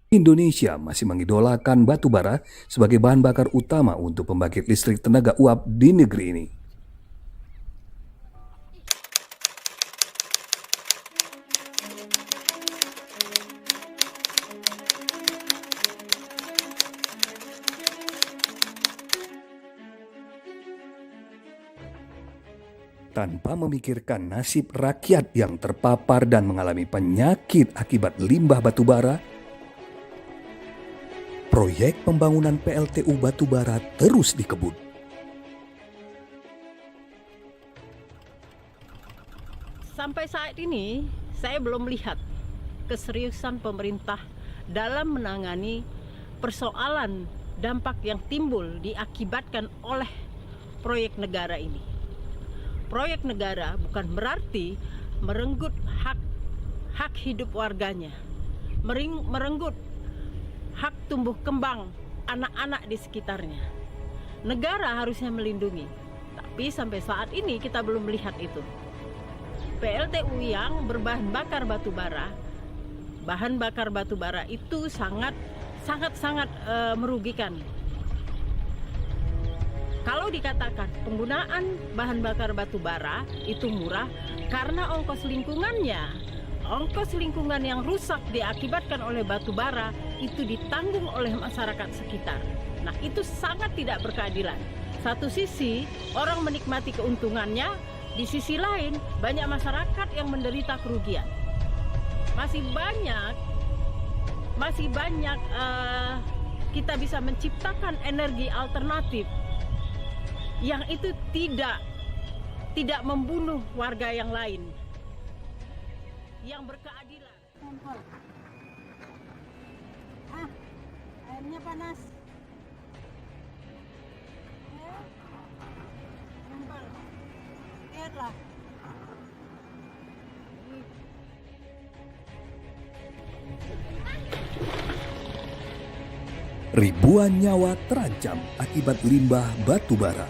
Indonesia masih mengidolakan batu bara sebagai bahan bakar utama untuk pembangkit listrik tenaga uap di negeri ini. Tanpa memikirkan nasib rakyat yang terpapar dan mengalami penyakit akibat limbah batu bara, proyek pembangunan PLTU batubara terus dikebut. Sampai saat ini, saya belum melihat keseriusan pemerintah dalam menangani persoalan dampak yang timbul diakibatkan oleh proyek negara ini. Proyek negara bukan berarti merenggut hak hidup warganya, merenggut hak tumbuh kembang anak-anak di sekitarnya. Negara harusnya melindungi, tapi sampai saat ini kita belum melihat itu. PLTU yang berbahan bakar batu bara, bahan bakar batu bara itu sangat merugikan. Kalau dikatakan penggunaan bahan bakar batu bara itu murah karena ongkos lingkungan yang rusak diakibatkan oleh batu bara itu ditanggung oleh masyarakat sekitar. Nah, itu sangat tidak berkeadilan. Satu sisi orang menikmati keuntungannya, di sisi lain banyak masyarakat yang menderita kerugian. Masih banyak kita bisa menciptakan energi alternatif yang itu tidak membunuh warga yang lain, yang berkeadilan. Airnya panas. Lihatlah. Ribuan nyawa terancam akibat limbah batu bara.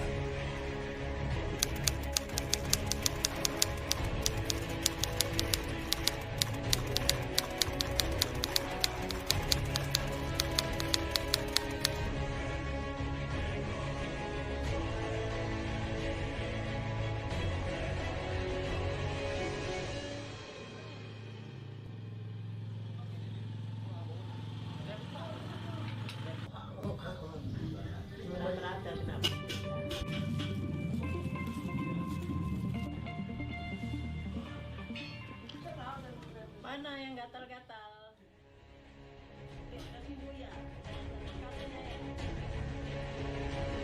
Mana yang gatal-gatal?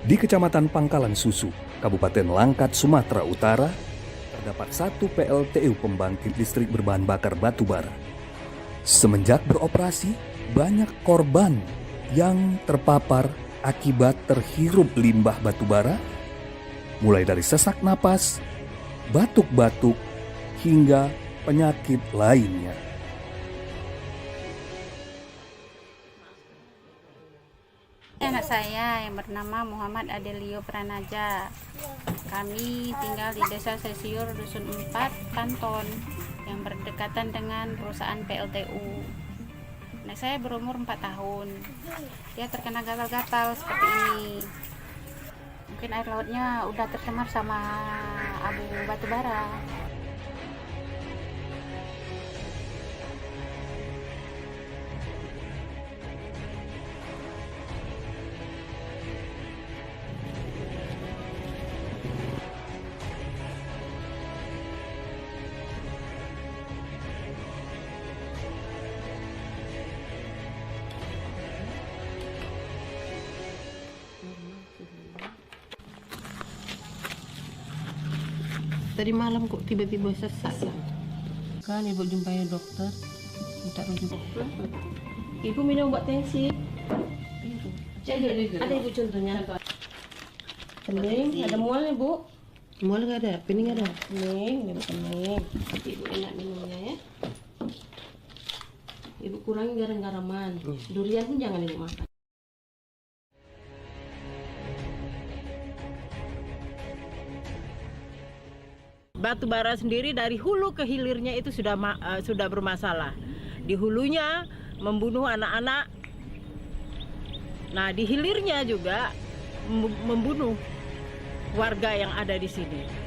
Di Kecamatan Pangkalan Susu, Kabupaten Langkat, Sumatera Utara, terdapat satu PLTU pembangkit listrik berbahan bakar batu bara. Semenjak beroperasi, banyak korban yang terpapar akibat terhirup limbah batu bara, mulai dari sesak napas, batuk-batuk, hingga penyakit lainnya. Anak saya yang bernama Muhammad Adelio Pranaja. Kami tinggal di Desa Sesiur, Dusun 4, Kanton, yang berdekatan dengan perusahaan PLTU. Anak saya berumur 4 tahun. Dia terkena gatal-gatal seperti ini. Mungkin air lautnya udah tercemar sama abu batu bara. Tadi malam kok tiba-tiba sesak ya? Kan ibu jumpai dokter, minta rujuk. Ibu minum obat tensi. Ada ibu contohnya. Pening, ada mualnya bu. Mual nggak ada, pening ada. Pening, pening. Nanti ibu enak minumnya ya. Ibu kurangi garam-garaman. Durian pun jangan ibu makan. Batu bara sendiri dari hulu ke hilirnya itu sudah bermasalah. Di hulunya membunuh anak-anak. Nah, di hilirnya juga membunuh warga yang ada di sini.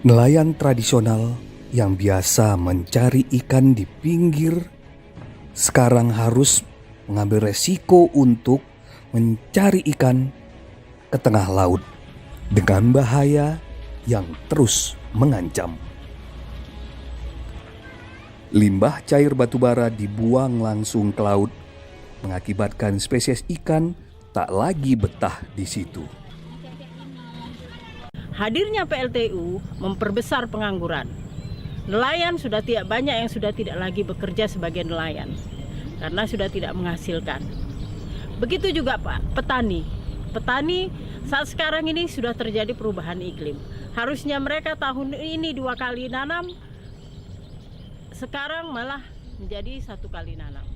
Nelayan tradisional yang biasa mencari ikan di pinggir sekarang harus mengambil resiko untuk mencari ikan ke tengah laut dengan bahaya yang terus mengancam. Limbah cair batubara dibuang langsung ke laut, mengakibatkan spesies ikan tak lagi betah di situ. Hadirnya PLTU memperbesar pengangguran. Nelayan sudah tidak banyak yang sudah tidak lagi bekerja sebagai nelayan karena sudah tidak menghasilkan. Begitu juga Pak, petani. Petani saat sekarang ini sudah terjadi perubahan iklim. Harusnya mereka tahun ini 2 kali nanam, sekarang malah menjadi 1 kali nanam.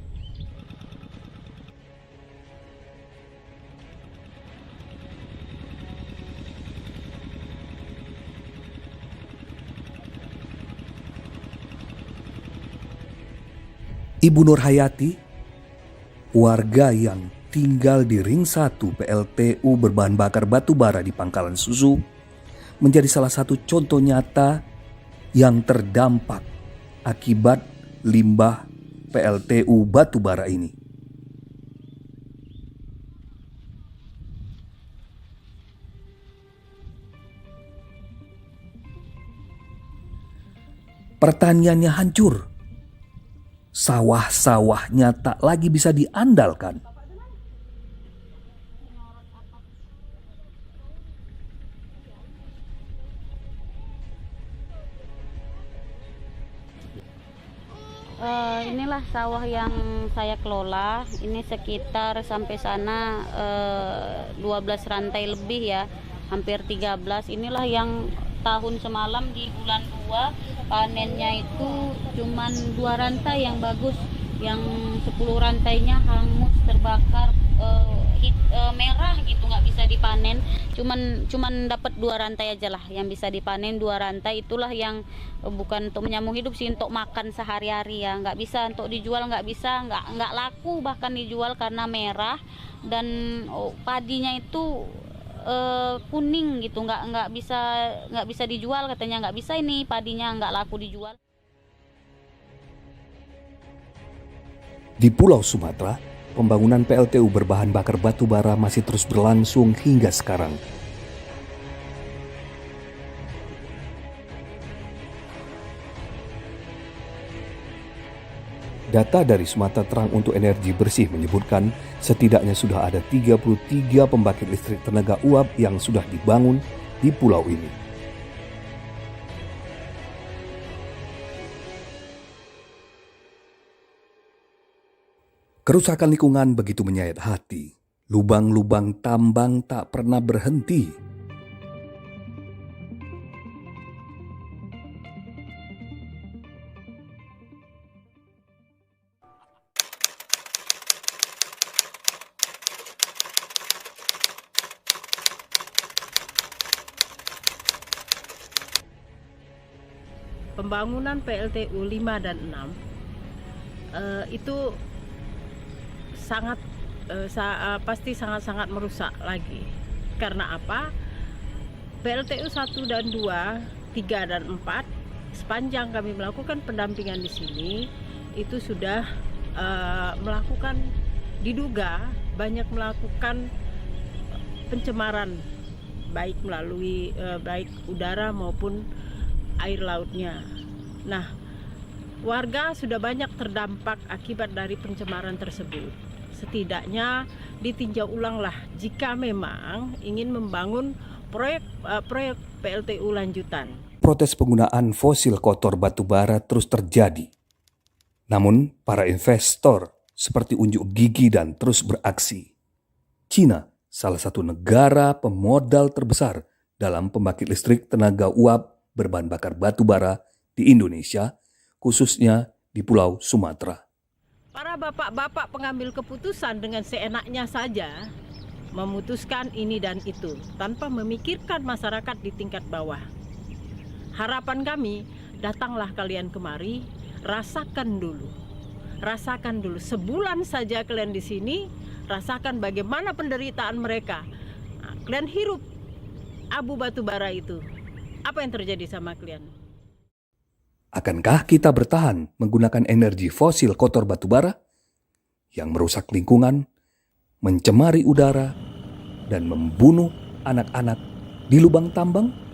Ibu Nur Hayati, warga yang tinggal di Ring 1 PLTU berbahan bakar batubara di Pangkalan Susu, menjadi salah satu contoh nyata yang terdampak akibat limbah PLTU batubara ini. Pertaniannya hancur. Sawah-sawahnya tak lagi bisa diandalkan. Inilah sawah yang saya kelola. Ini sekitar sampai sana 12 rantai lebih ya, hampir 13. Inilah yang tahun semalam di bulan 2 panennya itu cuman 2 rantai yang bagus, yang 10 rantainya hangus, terbakar, merah gitu, nggak bisa dipanen. Cuman dapat 2 rantai aja lah yang bisa dipanen. 2 rantai itulah yang bukan untuk menyambung hidup sih, untuk makan sehari-hari ya. Nggak bisa untuk dijual, nggak bisa, nggak laku bahkan dijual karena merah. Dan padinya itu kuning gitu, nggak bisa dijual, katanya nggak bisa, ini padinya nggak laku dijual. Di Pulau Sumatera, pembangunan PLTU berbahan bakar batubara masih terus berlangsung hingga sekarang. Data dari Sumatera Terang untuk Energi Bersih menyebutkan setidaknya sudah ada 33 pembangkit listrik tenaga uap yang sudah dibangun di pulau ini. Kerusakan lingkungan begitu menyayat hati. Lubang-lubang tambang tak pernah berhenti. Pembangunan PLTU 5 dan 6 itu pasti sangat-sangat merusak lagi. Karena apa? PLTU 1 dan 2, 3 dan 4 sepanjang kami melakukan pendampingan di sini itu sudah melakukan, diduga banyak melakukan pencemaran baik melalui baik udara maupun air lautnya. Nah, Warga sudah banyak terdampak akibat dari pencemaran tersebut. Setidaknya ditinjau ulanglah jika memang ingin membangun proyek PLTU lanjutan. Protes penggunaan fosil kotor batubara terus terjadi. Namun, para investor seperti unjuk gigi dan terus beraksi. Cina, salah satu negara pemodal terbesar dalam pembangkit listrik tenaga uap berbahan bakar batubara di Indonesia, khususnya di Pulau Sumatera. Para bapak-bapak pengambil keputusan dengan seenaknya saja memutuskan ini dan itu tanpa memikirkan masyarakat di tingkat bawah. Harapan kami, datanglah kalian kemari, rasakan dulu. Rasakan dulu, sebulan saja kalian di sini, rasakan bagaimana penderitaan mereka. Nah, kalian hirup abu batubara itu. Apa yang terjadi sama kalian? Akankah kita bertahan menggunakan energi fosil kotor batubara yang merusak lingkungan, mencemari udara, dan membunuh anak-anak di lubang tambang?